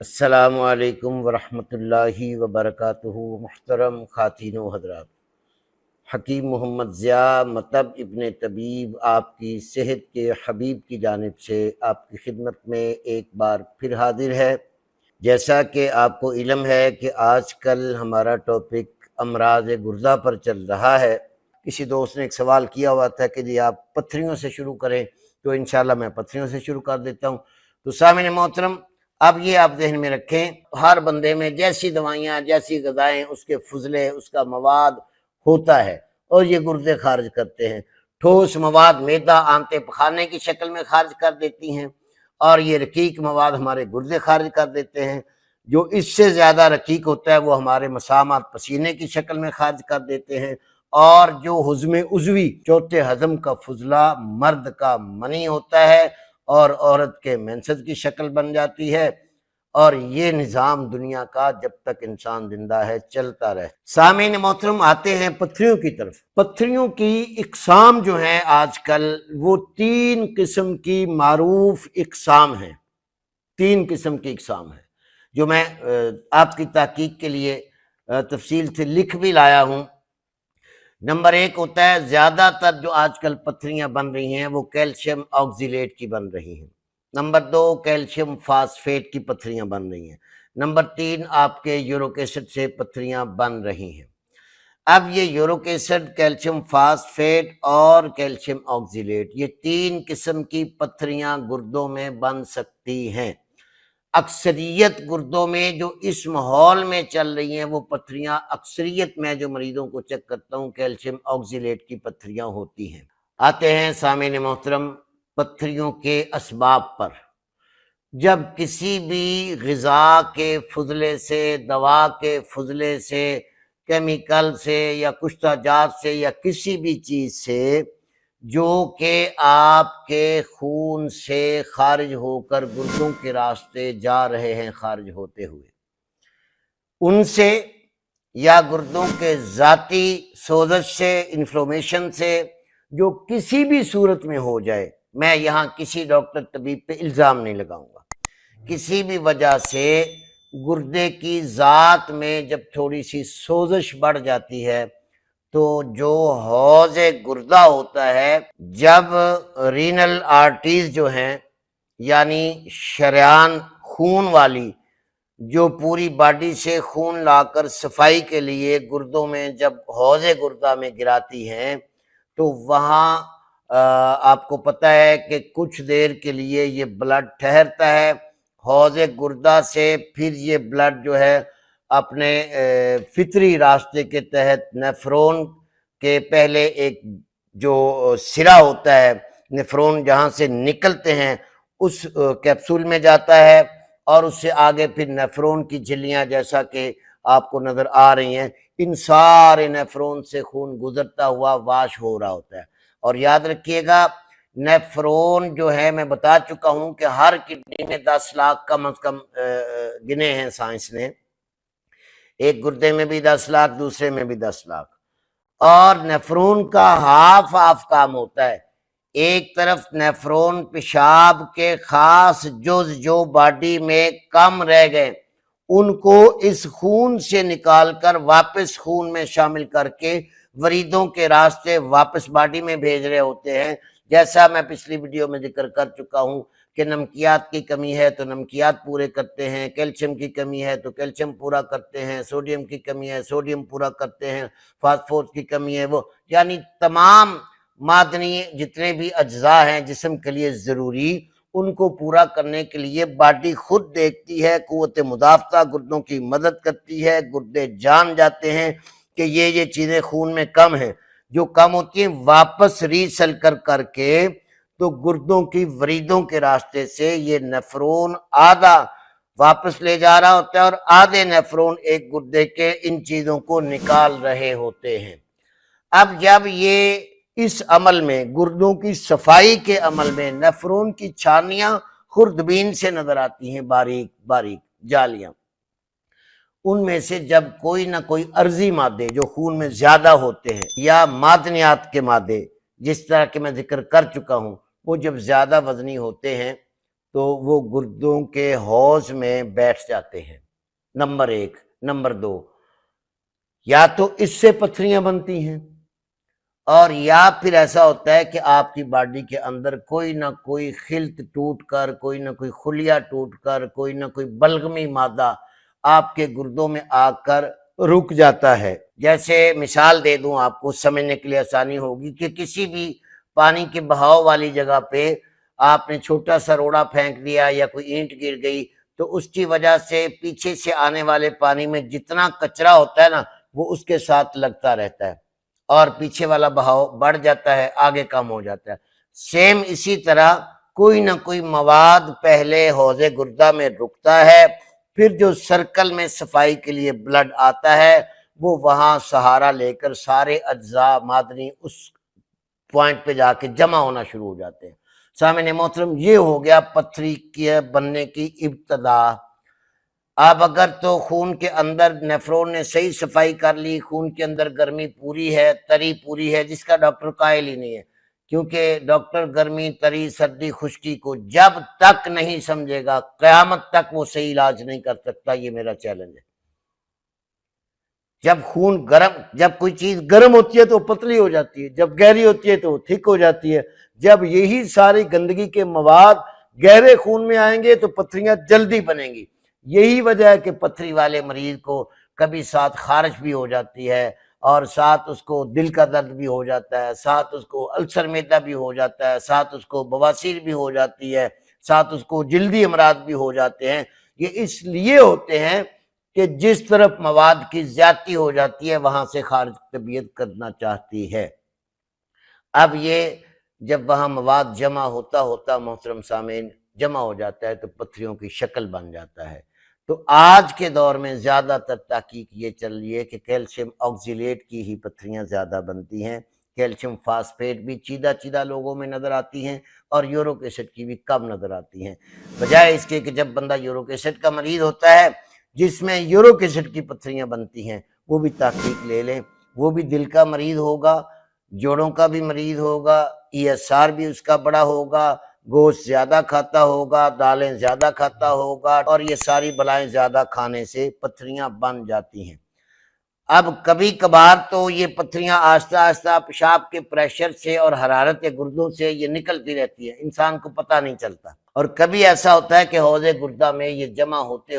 السلام علیکم ورحمۃ اللہ وبرکاتہ۔ محترم خواتین و حضرات، حکیم محمد ضیاء مطب ابن طبیب آپ کی صحت کے حبیب کی جانب سے آپ کی خدمت میں ایک بار پھر حاضر ہے۔ جیسا کہ آپ کو علم ہے کہ آج کل ہمارا ٹاپک امراض گردہ پر چل رہا ہے۔ کسی دوست نے ایک سوال کیا ہوا تھا کہ جی آپ پتھریوں سے شروع کریں، تو انشاءاللہ میں پتھریوں سے شروع کر دیتا ہوں۔ تو سامعین محترم، اب یہ آپ ذہن میں رکھیں، ہر بندے میں جیسی دوائیاں، جیسی غذائیں، اس کے فضلے، اس کا مواد ہوتا ہے اور یہ گردے خارج کرتے ہیں۔ ٹھوس مواد معدہ آنتے پخانے کی شکل میں خارج کر دیتی ہیں، اور یہ رقیق مواد ہمارے گردے خارج کر دیتے ہیں۔ جو اس سے زیادہ رقیق ہوتا ہے وہ ہمارے مسامات پسینے کی شکل میں خارج کر دیتے ہیں، اور جو ہضم عضوی چوتھے ہضم کا فضلہ مرد کا منی ہوتا ہے اور عورت کے مینسز کی شکل بن جاتی ہے، اور یہ نظام دنیا کا جب تک انسان زندہ ہے چلتا رہے۔ سامعین محترم، آتے ہیں پتھریوں کی طرف۔ پتھریوں کی اقسام جو ہیں آج کل وہ 3 قسم کی معروف اقسام ہیں۔ 3 قسم کی اقسام ہیں جو میں آپ کی تحقیق کے لیے تفصیل سے لکھ بھی لایا ہوں۔ نمبر 1 ہوتا ہے، زیادہ تر جو آج کل پتھریاں بن رہی ہیں وہ کیلشیم آکزیلیٹ کی بن رہی ہیں۔ نمبر 2 کیلشیم فاسفیٹ کی پتھریاں بن رہی ہیں۔ نمبر 3 آپ کے یورک ایسڈ سے پتھریاں بن رہی ہیں۔ اب یہ یورک ایسڈ، کیلشیم فاسفیٹ اور کیلشیم آکزیلیٹ، یہ 3 قسم کی پتھریاں گردوں میں بن سکتی ہیں۔ اکثریت گردوں میں جو اس ماحول میں چل رہی ہیں وہ پتھریاں، اکثریت میں جو مریضوں کو چیک کرتا ہوں کیلشیم آکزیلیٹ کی پتھریاں ہوتی ہیں۔ آتے ہیں سامعین محترم پتھریوں کے اسباب پر۔ جب کسی بھی غذا کے فضلے سے، دوا کے فضلے سے، کیمیکل سے یا کشتہ جات سے یا کسی بھی چیز سے جو کہ آپ کے خون سے خارج ہو کر گردوں کے راستے جا رہے ہیں خارج ہوتے ہوئے، ان سے یا گردوں کے ذاتی سوزش سے، انفلومیشن سے، جو کسی بھی صورت میں ہو جائے، میں یہاں کسی ڈاکٹر طبیب پہ الزام نہیں لگاؤں گا، کسی بھی وجہ سے گردے کی ذات میں جب تھوڑی سی سوزش بڑھ جاتی ہے تو جو حوض گردہ ہوتا ہے، جب رینل آرٹریز جو ہیں یعنی شریان خون والی، جو پوری باڈی سے خون لا کر صفائی کے لیے گردوں میں جب حوض گردہ میں گراتی ہیں، تو وہاں آپ کو پتہ ہے کہ کچھ دیر کے لیے یہ بلڈ ٹھہرتا ہے حوض گردہ سے، پھر یہ بلڈ جو ہے اپنے فطری راستے کے تحت نیفرون کے پہلے ایک جو سرا ہوتا ہے، نیفرون جہاں سے نکلتے ہیں اس کیپسول میں جاتا ہے، اور اس سے آگے پھر نیفرون کی جھلیاں جیسا کہ آپ کو نظر آ رہی ہیں، ان سارے نیفرون سے خون گزرتا ہوا واش ہو رہا ہوتا ہے۔ اور یاد رکھیے گا، نیفرون جو ہے میں بتا چکا ہوں کہ ہر کڈنی میں 10 لاکھ کم از کم گنے ہیں سائنس نے، ایک گردے میں بھی 10 لاکھ، دوسرے میں بھی 10 لاکھ، اور نیفرون کا ہاف کام ہوتا ہے۔ ایک طرف نیفرون پیشاب کے خاص جز جو باڈی میں کم رہ گئے ان کو اس خون سے نکال کر واپس خون میں شامل کر کے وریدوں کے راستے واپس باڈی میں بھیج رہے ہوتے ہیں۔ جیسا میں پچھلی ویڈیو میں ذکر کر چکا ہوں کہ نمکیات کی کمی ہے تو نمکیات پورے کرتے ہیں، کیلشیم کی کمی ہے تو کیلشیم پورا کرتے ہیں، سوڈیم کی کمی ہے سوڈیم پورا کرتے ہیں، فاسفورس کی کمی ہے وہ، یعنی تمام معدنی جتنے بھی اجزاء ہیں جسم کے لیے ضروری، ان کو پورا کرنے کے لیے باڈی خود دیکھتی ہے، قوت مدافعہ گردوں کی مدد کرتی ہے، گردے جان جاتے ہیں کہ یہ چیزیں خون میں کم ہیں، جو کم ہوتی ہیں واپس ریسلکل کر کے تو گردوں کی وریدوں کے راستے سے یہ نیفرون آدھا واپس لے جا رہا ہوتا ہے اور آدھے نیفرون ایک گردے کے ان چیزوں کو نکال رہے ہوتے ہیں۔ اب جب یہ اس عمل میں، گردوں کی صفائی کے عمل میں، نیفرون کی چھانیاں خوردبین سے نظر آتی ہیں، باریک باریک جالیاں، ان میں سے جب کوئی نہ کوئی عرضی مادے جو خون میں زیادہ ہوتے ہیں یا معدنیات کے مادے جس طرح کہ میں ذکر کر چکا ہوں، وہ جب زیادہ وزنی ہوتے ہیں تو وہ گردوں کے حوض میں بیٹھ جاتے ہیں، نمبر ایک۔ نمبر دو، یا تو اس سے پتھریاں بنتی ہیں، اور یا پھر ایسا ہوتا ہے کہ آپ کی باڈی کے اندر کوئی نہ کوئی خلط ٹوٹ کر، کوئی نہ کوئی خلیہ ٹوٹ کر، کوئی نہ کوئی بلغمی مادہ آپ کے گردوں میں آ کر رک جاتا ہے۔ جیسے مثال دے دوں آپ کو سمجھنے کے لیے آسانی ہوگی کہ کسی بھی پانی کے بہاؤ والی جگہ پہ آپ نے چھوٹا سا روڑا پھینک دیا یا کوئی اینٹ گر گئی، تو اس کی وجہ سے پیچھے سے آنے والے پانی میں جتنا کچرا ہوتا ہے نا، وہ اس کے ساتھ لگتا رہتا ہے اور پیچھے والا بہاؤ بڑھ جاتا ہے، آگے کم ہو جاتا ہے۔ سیم اسی طرح کوئی نہ کوئی مواد پہلے حوض گردہ میں رکتا ہے، پھر جو سرکل میں صفائی کے لیے بلڈ آتا ہے وہ وہاں سہارا لے کر سارے اجزاء معدنی اس پوائنٹ پہ جا کے جمع ہونا شروع ہو جاتے ہیں۔ سامعین محترم، یہ ہو گیا پتھری کے بننے کی ابتدا۔ اب اگر تو خون کے اندر نیفرون نے صحیح صفائی کر لی، خون کے اندر گرمی پوری ہے، تری پوری ہے، جس کا ڈاکٹر قائل ہی نہیں ہے، کیونکہ ڈاکٹر گرمی، تری، سردی، خشکی کو جب تک نہیں سمجھے گا قیامت تک وہ صحیح علاج نہیں کر سکتا۔ یہ میرا چیلنج ہے۔ جب خون گرم، جب کوئی چیز گرم ہوتی ہے تو پتلی ہو جاتی ہے، جب گہری ہوتی ہے تو وہ تھک ہو جاتی ہے۔ جب یہی ساری گندگی کے مواد گہرے خون میں آئیں گے تو پتھریاں جلدی بنیں گی۔ یہی وجہ ہے کہ پتھری والے مریض کو کبھی ساتھ خارش بھی ہو جاتی ہے، اور ساتھ اس کو دل کا درد بھی ہو جاتا ہے، ساتھ اس کو السر معدہ بھی ہو جاتا ہے، ساتھ اس کو بواسیر بھی ہو جاتی ہے، ساتھ اس کو جلدی امراض بھی ہو جاتے ہیں۔ یہ اس لیے ہوتے ہیں کہ جس طرف مواد کی زیادتی ہو جاتی ہے وہاں سے خارج طبیعت کرنا چاہتی ہے۔ اب یہ جب وہاں مواد جمع ہوتا ہوتا محترم سامعین جمع ہو جاتا ہے تو پتھریوں کی شکل بن جاتا ہے۔ تو آج کے دور میں زیادہ تر تحقیق یہ چل رہی ہے کہ کیلشیم آکزیلیٹ کی ہی پتھریاں زیادہ بنتی ہیں، کیلشیم فاسفیٹ بھی چیدہ چیدہ لوگوں میں نظر آتی ہیں، اور یورک ایسڈ کی بھی کم نظر آتی ہیں، بجائے اس کے کہ جب بندہ یورک ایسڈ کا مریض ہوتا ہے جس میں یورک ایسڈ کی پتھریاں بنتی ہیں، وہ بھی تحقیق لے لیں، وہ بھی دل کا مریض ہوگا، جوڑوں کا بھی مریض ہوگا، ای ایس آر بھی اس کا بڑا ہوگا، گوشت زیادہ کھاتا ہوگا، دالیں زیادہ کھاتا ہوگا، اور یہ ساری بلائیں زیادہ کھانے سے پتھریاں بن جاتی ہیں۔ اب کبھی کبھار تو یہ پتھریاں آہستہ آہستہ پیشاب کے پریشر سے اور حرارت گردوں سے یہ نکلتی رہتی ہے، انسان کو پتہ نہیں چلتا۔ اور کبھی ایسا ہوتا ہے کہ حوض گردہ میں یہ جمع ہوتے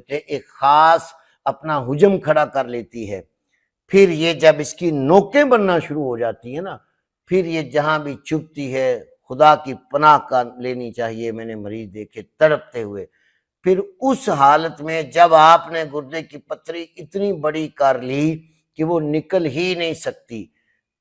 ایک خاص اپنا حجم کھڑا کر لیتی ہے۔ پھر یہ جب اس کی نوکیں بننا شروع ہو جاتی ہیں نا، پھر یہ جہاں بھی چبھتی ہے، خدا کی پناہ کا لینی چاہیے، میں نے مریض دیکھے تڑپتے ہوئے۔ پھر اس حالت میں جب آپ نے گردے کی پتھری اتنی بڑی کر لی کہ وہ نکل ہی نہیں سکتی،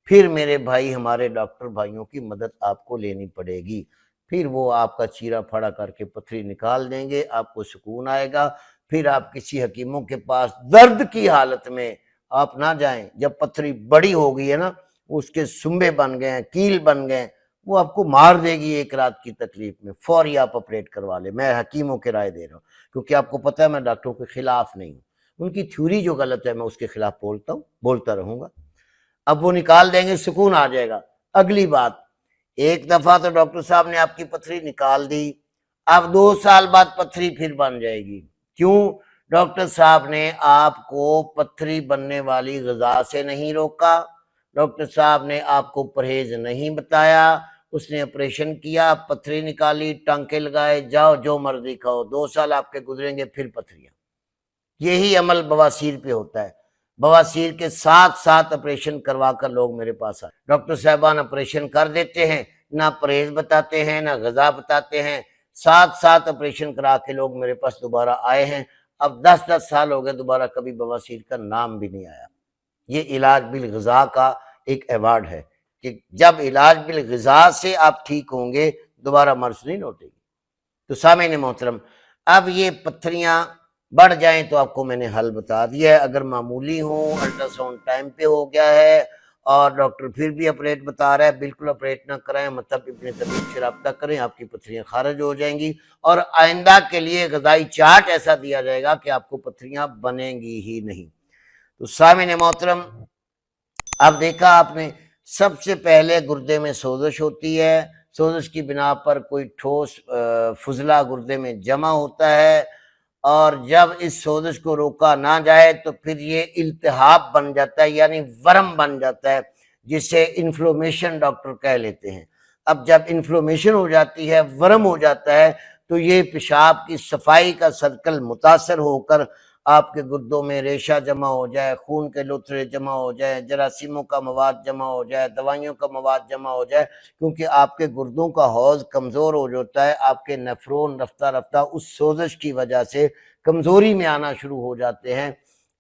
پھر میرے بھائی ہمارے ڈاکٹر بھائیوں کی مدد آپ کو لینی پڑے گی۔ پھر وہ آپ کا چیرا پھاڑا کر کے پتھری نکال دیں گے، آپ کو سکون آئے گا۔ پھر آپ کسی حکیموں کے پاس درد کی حالت میں آپ نہ جائیں۔ جب پتھری بڑی ہو گئی ہے نا، اس کے سنبے بن گئے ہیں، کیل بن گئے ہیں، وہ آپ کو مار دے گی ایک رات کی تکلیف میں، فوری آپ آپریٹ کروا لیں۔ میں حکیموں کے رائے دے رہا ہوں، کیونکہ آپ کو پتہ ہے میں ڈاکٹروں کے خلاف نہیں ہوں، ان کی تھیوری جو غلط ہے میں اس کے خلاف بولتا رہوں گا۔ اب وہ نکال دیں گے، سکون آ جائے گا۔ اگلی بات، ایک دفعہ تو ڈاکٹر صاحب نے آپ کی پتھری نکال دی، اب 2 سال بعد پتھری پھر بن جائے گی۔ کیوں؟ ڈاکٹر صاحب نے آپ کو پتھری بننے والی غذا سے نہیں روکا، ڈاکٹر صاحب نے آپ کو پرہیز نہیں بتایا، اس نے آپریشن کیا، پتھری نکالی، ٹانکے لگائے، جاؤ جو مرضی کھاؤ، 2 سال آپ کے گزریں گے پھر پتھریاں۔ یہی عمل بواسیر پہ ہوتا ہے۔ بواسیر کے ساتھ آپریشن کروا کر لوگ میرے پاس آئے، ڈاکٹر صاحبان آپریشن کر دیتے ہیں، نہ پرہیز بتاتے ہیں، نہ غذا بتاتے ہیں، ساتھ آپریشن کرا کے لوگ میرے پاس دوبارہ آئے ہیں۔ اب 10 سال ہو گئے، دوبارہ کبھی بواسیر کا نام بھی نہیں آیا۔ یہ علاج بالغذا کا ایک ایوارڈ ہے کہ جب علاج بالغذا سے آپ ٹھیک ہوں گے دوبارہ مرض نہیں لوٹے گی۔ تو سامعین محترم، اب یہ پتھریاں بڑھ جائیں تو آپ کو میں نے حل بتا دیا ہے۔ اگر معمولی ہوں، الٹرا ساؤنڈ ٹائم پہ ہو گیا ہے اور ڈاکٹر پھر بھی آپریٹ بتا رہا ہے، بالکل آپریٹ نہ کرائیں، مطلب ابن طبیب سے رابطہ کریں، آپ کی پتھریاں خارج ہو جائیں گی، اور آئندہ کے لیے غذائی چارٹ ایسا دیا جائے گا کہ آپ کو پتھریاں بنیں گی ہی نہیں۔ تو سامعین محترم، اب دیکھا آپ نے، سب سے پہلے گردے میں سوزش ہوتی ہے، سوزش کی بنا پر کوئی ٹھوس فضلہ گردے میں جمع ہوتا ہے، اور جب اس سوزش کو روکا نہ جائے تو پھر یہ التہاب بن جاتا ہے، یعنی ورم بن جاتا ہے، جسے انفلومیشن ڈاکٹر کہہ لیتے ہیں۔ اب جب انفلومیشن ہو جاتی ہے، ورم ہو جاتا ہے، تو یہ پیشاب کی صفائی کا سرکل متاثر ہو کر آپ کے گردوں میں ریشہ جمع ہو جائے، خون کے لوتھڑے جمع ہو جائے، جراثیموں کا مواد جمع ہو جائے، دوائیوں کا مواد جمع ہو جائے، کیونکہ آپ کے گردوں کا حوض کمزور ہو جاتا ہے، آپ کے نیفرون رفتہ رفتہ اس سوزش کی وجہ سے کمزوری میں آنا شروع ہو جاتے ہیں۔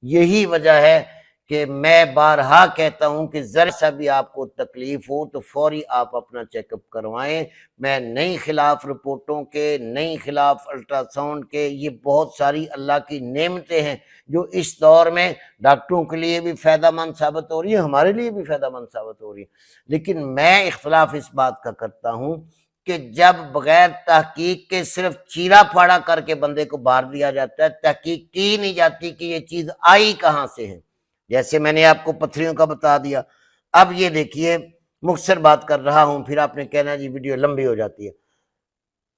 یہی وجہ ہے کہ میں بارہا کہتا ہوں کہ ذرا سا بھی آپ کو تکلیف ہو تو فوری آپ اپنا چیک اپ کروائیں۔ میں نہیں خلاف رپورٹوں کے، نہیں خلاف الٹرا ساؤنڈ کے، یہ بہت ساری اللہ کی نعمتیں ہیں جو اس دور میں ڈاکٹروں کے لیے بھی فائدہ مند ثابت ہو رہی ہیں، ہمارے لیے بھی فائدہ مند ثابت ہو رہی ہیں۔ لیکن میں اختلاف اس بات کا کرتا ہوں کہ جب بغیر تحقیق کے صرف چیرا پھاڑا کر کے بندے کو بھار دیا جاتا ہے، تحقیق کی نہیں جاتی کہ یہ چیز آئی کہاں سے ہے۔ جیسے میں نے آپ کو پتھریوں کا بتا دیا، اب یہ دیکھیے، مختصر بات کر رہا ہوں، پھر آپ نے کہنا جی ویڈیو لمبی ہو جاتی ہے۔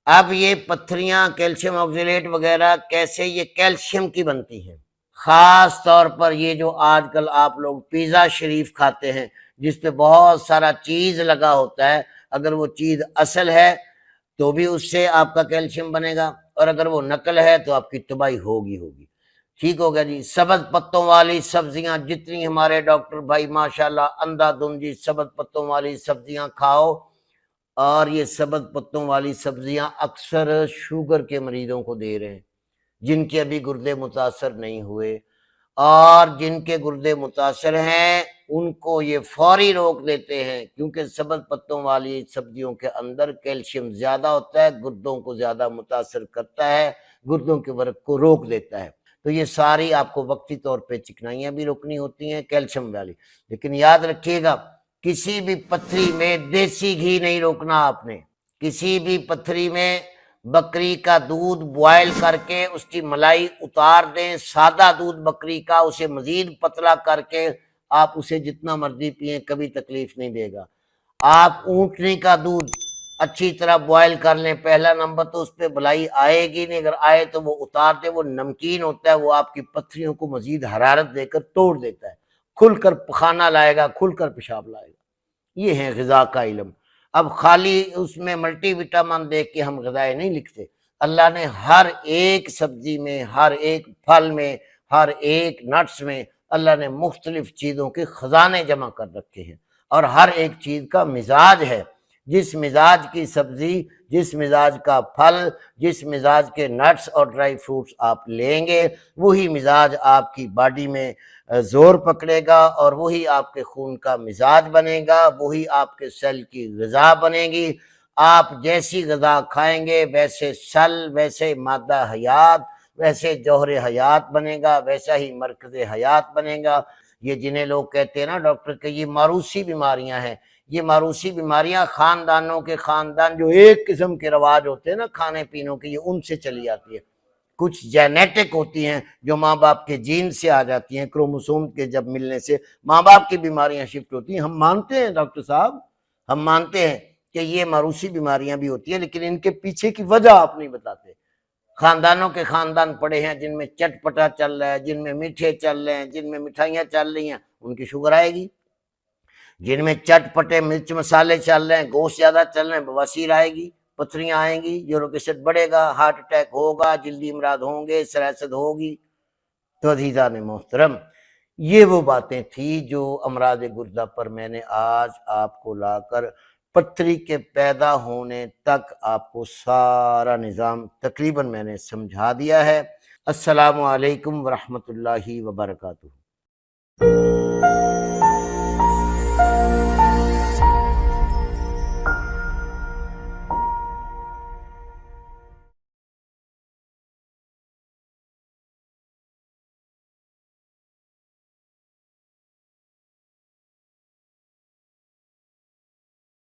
اب یہ پتھریاں کیلشیم آکزیلیٹ وغیرہ کیسے یہ کیلشیم کی بنتی ہیں، خاص طور پر یہ جو آج کل آپ لوگ پیزا شریف کھاتے ہیں جس پہ بہت سارا چیز لگا ہوتا ہے، اگر وہ چیز اصل ہے تو بھی اس سے آپ کا کیلشیم بنے گا، اور اگر وہ نقل ہے تو آپ کی تباہی ہوگی۔ ٹھیک ہو گیا جی۔ سبز پتوں والی سبزیاں جتنی ہمارے ڈاکٹر بھائی ماشاءاللہ اندھا دھند جی سبز پتوں والی سبزیاں کھاؤ، اور یہ سبز پتوں والی سبزیاں اکثر شوگر کے مریضوں کو دے رہے ہیں جن کے ابھی گردے متاثر نہیں ہوئے، اور جن کے گردے متاثر ہیں ان کو یہ فوری روک دیتے ہیں، کیونکہ سبز پتوں والی سبزیوں کے اندر کیلشیم زیادہ ہوتا ہے، گردوں کو زیادہ متاثر کرتا ہے، گردوں کے ورق کو روک دیتا ہے۔ تو یہ ساری آپ کو وقتی طور پہ چکنائیاں بھی روکنی ہوتی ہیں کیلشیم والی، لیکن یاد رکھیے گا کسی بھی پتھری میں دیسی گھی نہیں روکنا آپ نے۔ کسی بھی پتھری میں بکری کا دودھ بوائل کر کے اس کی ملائی اتار دیں، سادہ دودھ بکری کا، اسے مزید پتلا کر کے آپ اسے جتنا مرضی پئیں، کبھی تکلیف نہیں دے گا۔ آپ اونٹنی کا دودھ اچھی طرح بوائل کر لیں، پہلا نمبر تو اس پہ بلائی آئے گی نہیں، اگر آئے تو وہ اتار دیں، وہ نمکین ہوتا ہے، وہ آپ کی پتھریوں کو مزید حرارت دے کر توڑ دیتا ہے، کھل کر پخانہ لائے گا، کھل کر پیشاب لائے گا۔ یہ ہے غذا کا علم۔ اب خالی اس میں ملٹی وٹامن دیکھ کے ہم غذائیں نہیں لکھتے، اللہ نے ہر ایک سبزی میں، ہر ایک پھل میں، ہر ایک نٹس میں اللہ نے مختلف چیزوں کے خزانے جمع کر رکھے ہیں، اور ہر ایک چیز کا مزاج ہے۔ جس مزاج کی سبزی، جس مزاج کا پھل، جس مزاج کے نٹس اور ڈرائی فروٹس آپ لیں گے، وہی مزاج آپ کی باڈی میں زور پکڑے گا، اور وہی آپ کے خون کا مزاج بنے گا، وہی آپ کے سیل کی غذا بنے گی۔ آپ جیسی غذا کھائیں گے ویسے سیل، ویسے مادہ حیات، ویسے جوہر حیات بنے گا، ویسا ہی مرکز حیات بنے گا۔ یہ جنہیں لوگ کہتے ہیں نا ڈاکٹر کہ یہ موروثی بیماریاں ہیں، یہ موروثی بیماریاں خاندانوں کے خاندان جو ایک قسم کے رواج ہوتے ہیں نا کھانے پینوں کے، یہ ان سے چلی آتی ہے۔ کچھ جینیٹک ہوتی ہیں جو ماں باپ کے جین سے آ جاتی ہیں، کروموسوم کے جب ملنے سے ماں باپ کی بیماریاں شفٹ ہوتی ہیں۔ ہم مانتے ہیں ڈاکٹر صاحب، ہم مانتے ہیں کہ یہ موروثی بیماریاں بھی ہوتی ہیں، لیکن ان کے پیچھے کی وجہ آپ نہیں بتاتے۔ خاندانوں کے خاندان پڑے ہیں جن میں چٹ پٹا چل رہا ہے، جن میں میٹھے چل رہے ہیں، جن میں مٹھائیاں چل رہی ہیں، ان کی شوگر آئے گی۔ جن میں چٹ پٹے مرچ مسالے چل رہے ہیں، گوشت زیادہ چل رہے ہیں، بواسیر آئے گی، پتھریاں آئیں گی، یورک ایسڈ بڑھے گا، ہارٹ اٹیک ہوگا، جلدی امراض ہوں گے، سراسد ہوگی۔ تو عزیزان محترم، یہ وہ باتیں تھیں جو امراض گردہ پر میں نے آج آپ کو لا کر پتھری کے پیدا ہونے تک آپ کو سارا نظام تقریباً میں نے سمجھا دیا ہے۔ السلام علیکم ورحمۃ اللہ وبرکاتہ۔